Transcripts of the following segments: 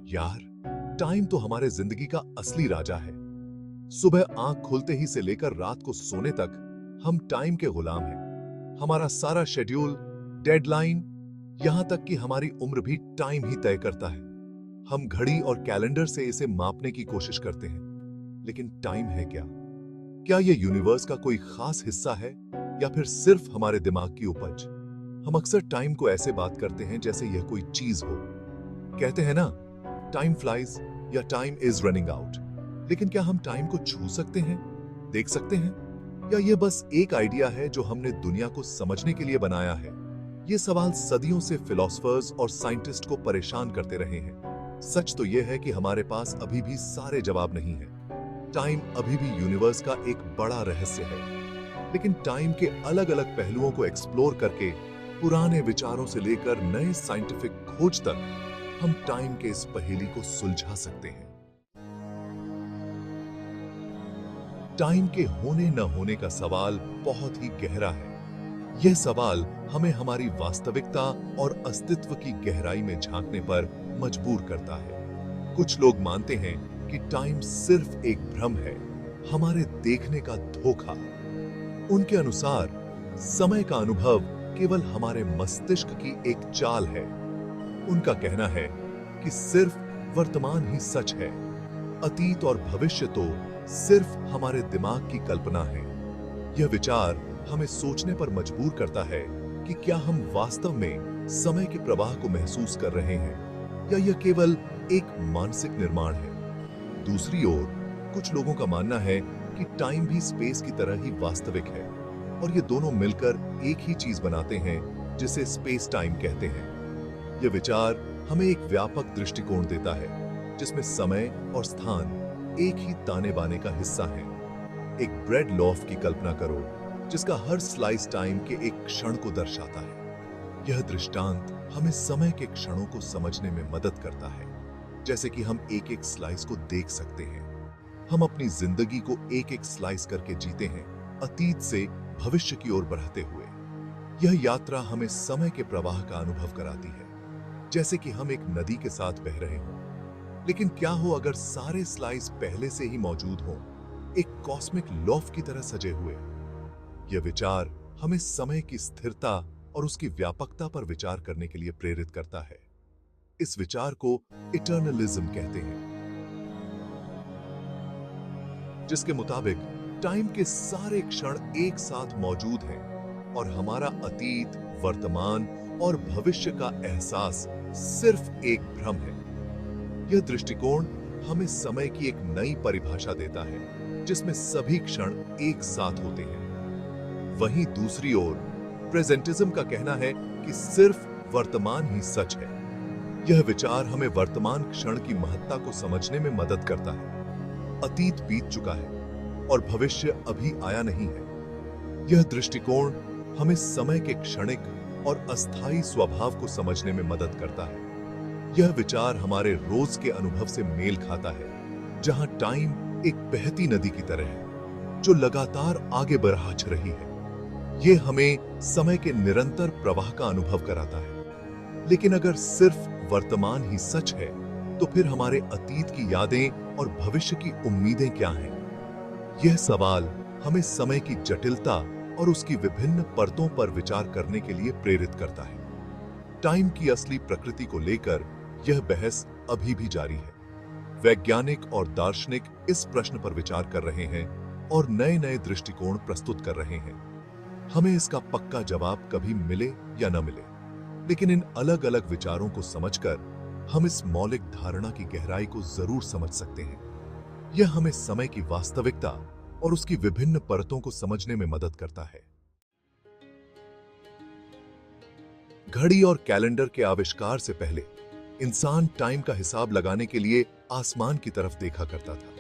यार, टाइम तो हमारे जिंदगी का असली राजा है। सुबह आंख खुलते ही से लेकर रात को सोने तक हम टाइम के गुलाम हैं। हमारा सारा शेड्यूल, डेडलाइन, यहां तक कि हमारी उम्र भी टाइम ही तय करता है। हम घड़ी और कैलेंडर से इसे मापने की कोशिश करते हैं, लेकिन टाइम है क्या? क्या यह यूनिवर्स का कोई खास हिस्सा है या फिर सिर्फ हमारे दिमाग की उपज? हम अक्सर टाइम को ऐसे बात करते हैं जैसे यह कोई चीज हो। कहते हैं ना, टाइम फ्लाइज या टाइम इज रनिंग आउट। लेकिन क्या हम टाइम को छू सकते हैं, देख सकते हैं, या यह बस एक आइडिया है जो हमने दुनिया को समझने के लिए बनाया है? ये सवाल सदियों से फिलोसफर्स और साइंटिस्ट को परेशान करते रहे हैं। सच तो यह है कि हमारे पास अभी भी सारे जवाब नहीं है। टाइम अभी भी यूनिवर्स का एक बड़ा रहस्य है। लेकिन टाइम के अलग अलग पहलुओं को एक्सप्लोर करके, पुराने विचारों से लेकर नए साइंटिफिक खोज तक, हम टाइम के इस पहेली को सुलझा सकते हैं। टाइम के होने न होने का सवाल बहुत ही गहरा है। यह सवाल हमें हमारी वास्तविकता और अस्तित्व की गहराई में झांकने पर मजबूर करता है। कुछ लोग मानते हैं कि टाइम सिर्फ एक भ्रम है, हमारे देखने का धोखा। उनके अनुसार समय का अनुभव केवल हमारे मस्तिष्क की एक चाल है। उनका कहना है कि सिर्फ वर्तमान ही सच है, अतीत और भविष्य तो सिर्फ हमारे दिमाग की कल्पना है। यह विचार हमें सोचने पर मजबूर करता है कि क्या हम वास्तव में समय के प्रवाह को महसूस कर रहे हैं या यह केवल एक मानसिक निर्माण है। दूसरी ओर, कुछ लोगों का मानना है कि टाइम भी स्पेस की तरह ही वास्तविक है और ये दोनों मिलकर एक ही चीज बनाते हैं जिसे स्पेस टाइम कहते हैं। यह विचार हमें एक व्यापक दृष्टिकोण देता है जिसमें समय और स्थान एक ही ताने बाने का हिस्सा है। एक ब्रेड लॉफ की कल्पना करो जिसका हर स्लाइस टाइम के एक क्षण को दर्शाता है। यह दृष्टांत हमें समय के क्षणों को समझने में मदद करता है, जैसे कि हम एक एक स्लाइस को देख सकते हैं। हम अपनी जिंदगी को एक एक स्लाइस करके जीते हैं, अतीत से भविष्य की ओर बढ़ते हुए। यह यात्रा हमें समय के प्रवाह का अनुभव कराती है, जैसे कि हम एक नदी के साथ बह रहे हों। लेकिन क्या हो अगर सारे स्लाइस पहले से ही मौजूद हों, एक कॉस्मिक लॉफ की तरह सजे हुए? यह विचार हमें समय की स्थिरता और उसकी व्यापकता पर विचार करने के लिए प्रेरित करता है। इस विचार को इटर्नलिज्म कहते हैं, जिसके मुताबिक टाइम के सारे क्षण एक साथ मौजूद हैं और हमारा अतीत, वर्तमान और भविष्य का एहसास सिर्फ एक भ्रम है। यह दृष्टिकोण हमें समय की एक नई परिभाषा देता है जिसमें सभी क्षण एक साथ होते हैं। वहीं दूसरी ओर, प्रेजेंटिज्म का कहना है कि सिर्फ वर्तमान ही सच है। यह विचार हमें वर्तमान क्षण की महत्ता को समझने में मदद करता है। अतीत बीत चुका है और भविष्य अभी आया नहीं है। यह दृष्टिकोण हमें समय के क्षणिक और अस्थायी स्वभाव को समझने में मदद करता है। यह विचार हमारे रोज के अनुभव से मेल खाता है, जहां टाइम एक बहती नदी की तरह है जो लगातार आगे बढ़ रही है। यह हमें समय के निरंतर प्रवाह का अनुभव कराता है। लेकिन अगर सिर्फ वर्तमान ही सच है, तो फिर हमारे अतीत की यादें और भविष्य की उम्मीदें क्या हैं? यह सवाल हमें समय की जटिलता और उसकी विभिन्न परतों पर विचार करने के लिए प्रेरित करता है। टाइम की असली प्रकृति को लेकर यह बहस अभी भी जारी है। वैज्ञानिक और दार्शनिक इस प्रश्न पर विचार कर रहे हैं और नए नए दृष्टिकोण प्रस्तुत कर रहे हैं। हमें इसका पक्का जवाब कभी मिले या न मिले, लेकिन इन अलग अलग विचारों को समझकर हम इस मौलिक धारणा की गहराई को जरूर समझ सकते हैं। यह हमें समय की वास्तविकता और उसकी विभिन्न परतों को समझने में मदद करता है। घड़ी और कैलेंडर के आविष्कार से पहले इंसान टाइम का हिसाब लगाने के लिए आसमान की तरफ देखा करता था।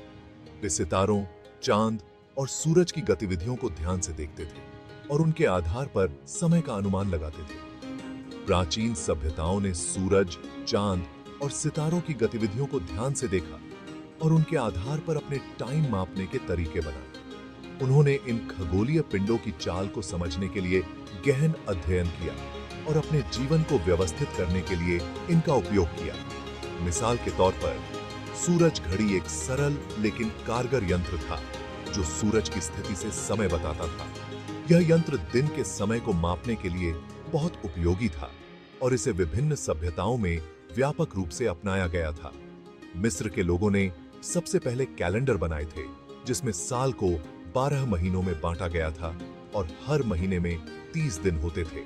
वे सितारों, चांद और सूरज की गतिविधियों को ध्यान से देखते थे और उनके आधार पर समय का अनुमान लगाते थे। प्राचीन सभ्यताओं ने सूरज, चांद और सितारों की गतिविधियों को ध्यान से देखा और उनके आधार पर अपने टाइम मापने के तरीके बनाए। उन्होंने इन खगोलीय पिंडों की चाल को समझने के लिए गहन अध्ययन किया और अपने जीवन को व्यवस्थित करने के लिए इनका उपयोग किया। मिसाल के तौर पर सूरज घड़ी एक सरल लेकिन कारगर यंत्र था जो सूरज की स्थिति से समय बताता था। यह यंत्र दिन के समय को मापने के लिए बहुत उपयोगी था और इसे विभिन्न सभ्यताओं में व्यापक रूप से अपनाया गया था। मिस्र के लोगों ने सबसे पहले कैलेंडर बनाए थे जिसमें साल को 12 महीनों में बांटा गया था और हर महीने में 30 दिन होते थे।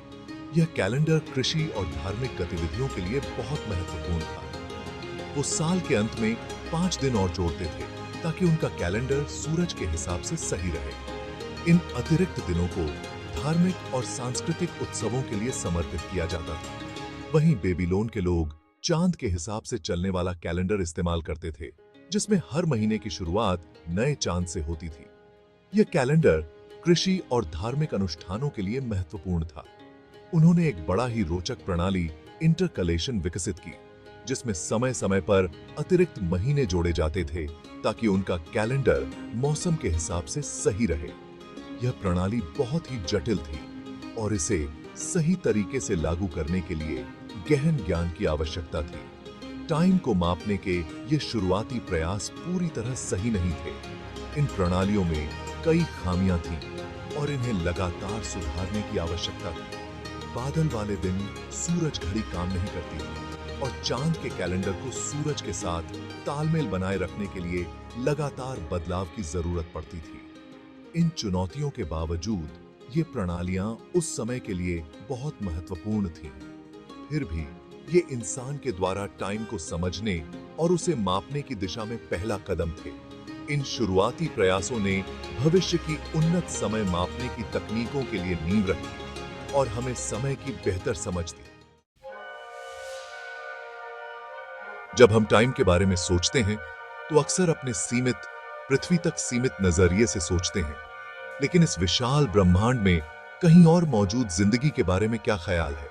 यह कैलेंडर कृषि और धार्मिक गतिविधियों के लिए बहुत महत्वपूर्ण था। वो साल के अंत में 5 दिन और जोड़ते थे ताकि उनका कैलेंडर सूरज के हिसाब से सही रहे। इन अतिरिक्त दिनों को धार्मिक और सांस्कृतिक उत्सवों के लिए समर्पित किया जाता था। वहीं बेबीलोन के लोग चांद के हिसाब से चलने वाला कैलेंडर इस्तेमाल करते थे जिसमें हर महीने की शुरुआत नए चांद से होती थी। यह कैलेंडर कृषि और धार्मिक अनुष्ठानों के लिए महत्वपूर्ण था। उन्होंने एक बड़ा ही रोचक प्रणाली इंटरकलेशन विकसित की जिसमें समय समय पर अतिरिक्त महीने जोड़े जाते थे ताकि उनका कैलेंडर मौसम के हिसाब से सही रहे। यह प्रणाली बहुत ही जटिल थी और इसे सही तरीके से लागू करने के लिए गहन ज्ञान की आवश्यकता थी। टाइम को मापने के ये शुरुआती प्रयास पूरी तरह सही नहीं थे। इन प्रणालियों में कई खामियां थीं और इन्हें लगातार सुधारने की आवश्यकता थी। बादल वाले दिन सूरज घड़ी काम नहीं करती थी और चांद के कैलेंडर को सूरज के साथ तालमेल बनाए रखने के लिए लगातार बदलाव की जरूरत पड़ती थी। इन चुनौतियों के बावजूद ये प्रणालियां उस समय के लिए बहुत महत्वपूर्ण थीं। फिर भी ये इंसान के द्वारा टाइम को समझने और उसे मापने की दिशा में पहला कदम थे। इन शुरुआती प्रयासों ने भविष्य की उन्नत समय मापने की तकनीकों के लिए नींव रखी और हमें समय की बेहतर समझ दी। जब हम टाइम के बारे में सोचते हैं तो अक्सर अपने पृथ्वी तक सीमित नजरिए से सोचते हैं, लेकिन इस विशाल ब्रह्मांड में कहीं और मौजूद जिंदगी के बारे में क्या ख्याल है?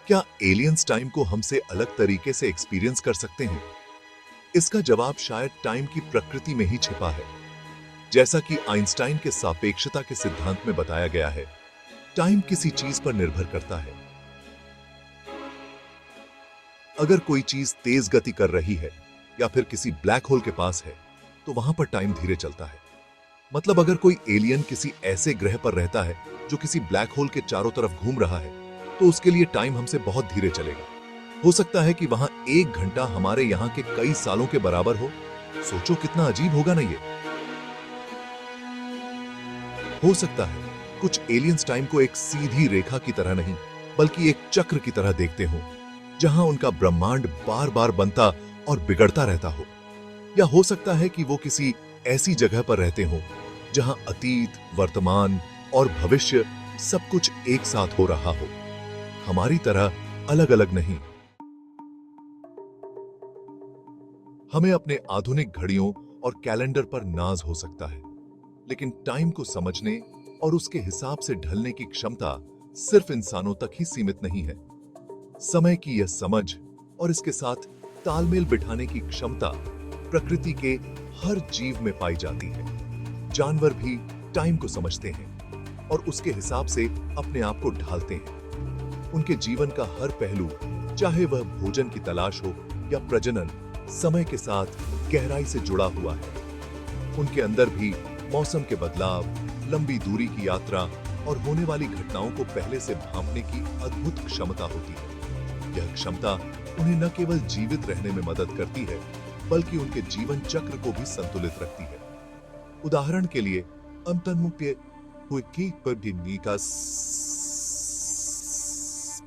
क्या एलियंस टाइम को हमसे अलग तरीके से एक्सपीरियंस कर सकते हैं? इसका जवाब शायद टाइम की प्रकृति में ही छिपा है। जैसा कि आइंस्टाइन के सापेक्षता के सिद्धांत में बताया गया है, टाइम किसी चीज पर निर्भर करता है। अगर कोई चीज तेज गति कर रही है या फिर किसी ब्लैक होल के पास है तो वहां पर टाइम धीरे चलता है। मतलब अगर कोई एलियन किसी ऐसे ग्रह पर रहता है जो किसी ब्लैक होल के चारों तरफ घूम रहा है तो उसके लिए टाइम हमसे बहुत धीरे चलेगा। हो सकता है कि वहां 1 घंटा हमारे यहां के कई सालों के बराबर हो। सोचो कितना अजीब होगा ना ये। हो सकता है कुछ एलियंस टाइम को एक सीधी रेखा की तरह नहीं बल्कि एक चक्र की तरह देखते हो जहां उनका ब्रह्मांड बार बार बनता और बिगड़ता रहता हो। या हो सकता है कि वो किसी ऐसी जगह पर रहते हो जहां अतीत, वर्तमान और भविष्य सब कुछ एक साथ हो रहा हो, हमारी तरह अलग अलग नहीं। हमें अपने आधुनिक घड़ियों और कैलेंडर पर नाज हो सकता है, लेकिन टाइम को समझने और उसके हिसाब से ढलने की क्षमता सिर्फ इंसानों तक ही सीमित नहीं है। समय की यह समझ और इसके साथ तालमेल बिठाने की क्षमता प्रकृति के हर जीव में पाई जाती है। जानवर भी टाइम को समझते हैं और उसके हिसाब से अपने आप को ढालते हैं। उनके जीवन का हर पहलू, चाहे वह भोजन की तलाश हो या प्रजनन, समय के साथ गहराई से जुड़ा हुआ है। उनके अंदर भी मौसम के बदलाव, लंबी दूरी की यात्रा और होने वाली घटनाओं को पहले से भांपने की अद्भुत क्षमता होती है। यह क्षमता उन्हें न केवल जीवित रहने में मदद करती है बल्कि उनके जीवन चक्र को भी संतुलित रखती है। उदाहरण के लिए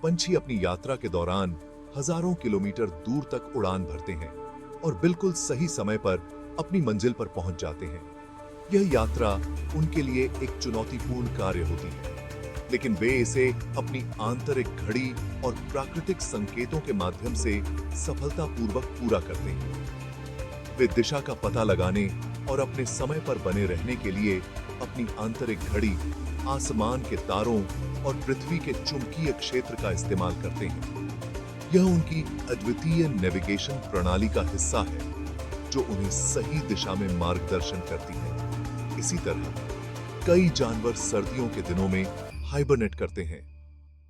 पंछी अपनी यात्रा के दौरान हजारों किलोमीटर दूर तक उड़ान भरते हैं और बिल्कुल सही समय पर अपनी मंजिल पर पहुंच जाते हैं। यह यात्रा उनके लिए एक चुनौतीपूर्ण कार्य होती है, लेकिन वे इसे अपनी आंतरिक घड़ी और प्राकृतिक संकेतों के माध्यम से सफलतापूर्वक पूरा करते हैं। वे दिशा का पता लगाने और अपने समय पर बने रहने के लिए अपनी आंतरिक घड़ी, आसमान के तारों और पृथ्वी के चुंबकीय क्षेत्र का इस्तेमाल करते हैं। यह उनकी अद्वितीय नेविगेशन प्रणाली का हिस्सा है जो उन्हें सही दिशा में मार्गदर्शन करती है। इसी तरह कई जानवर सर्दियों के दिनों में हाइबरनेट करते हैं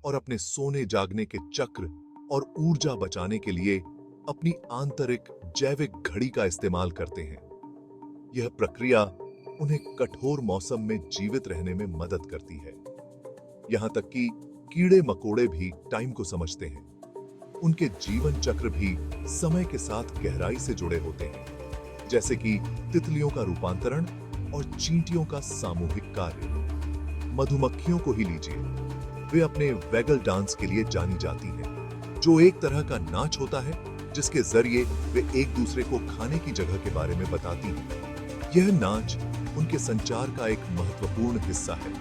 और अपने सोने जागने के चक्र और ऊर्जा बचाने के लिए अपनी आंतरिक जैविक घड़ी का इस्तेमाल करते हैं। यह प्रक्रिया उन्हें कठोर मौसम में जीवित रहने में मदद करती है। यहां तक कि कीड़े मकोड़े भी टाइम को समझते हैं। उनके जीवन चक्र भी समय के साथ गहराई से जुड़े होते हैं, जैसे कि तितलियों का रूपांतरण और चींटियों का सामूहिक कार्य। मधुमक्खियों को ही लीजिए, वे अपने वैगल डांस के लिए जानी जाती हैं, जो एक तरह का नाच होता है जिसके जरिए वे एक दूसरे को खाने की जगह के बारे में बताती हैं। यह नाच उनके संचार का एक महत्वपूर्ण हिस्सा है।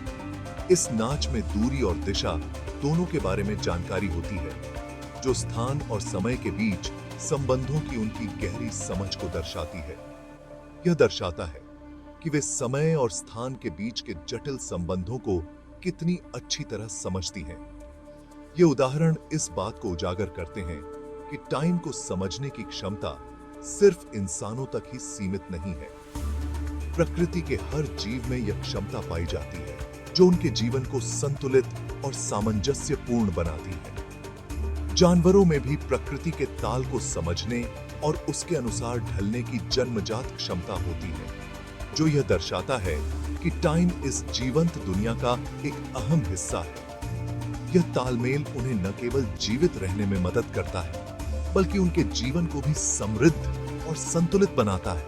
इस नाच में दूरी और दिशा दोनों के बारे में जानकारी होती है, जो स्थान और समय के बीच संबंधों की उनकी गहरी समझ को दर्शाती है। यह दर्शाता है कि वे समय और स्थान के बीच के जटिल संबंधों को कितनी अच्छी तरह समझती हैं। ये उदाहरण इस बात को उजागर करते हैं कि टाइम को समझने की क्षमता सिर्फ इंसानों तक ही सीमित नहीं है। प्रकृति के हर जीव में यह क्षमता पाई जाती है, जो उनके जीवन को संतुलित और सामंजस्यपूर्ण बनाती है। जानवरों में भी प्रकृति के ताल को समझने और उसके अनुसार ढलने की जन्मजात क्षमता होती है, जो यह दर्शाता है कि टाइम इस जीवंत दुनिया का एक अहम हिस्सा है। यह तालमेल उन्हें न केवल जीवित रहने में मदद करता है, बल्कि उनके जीवन को भी समृद्ध और संतुलित बनाता है।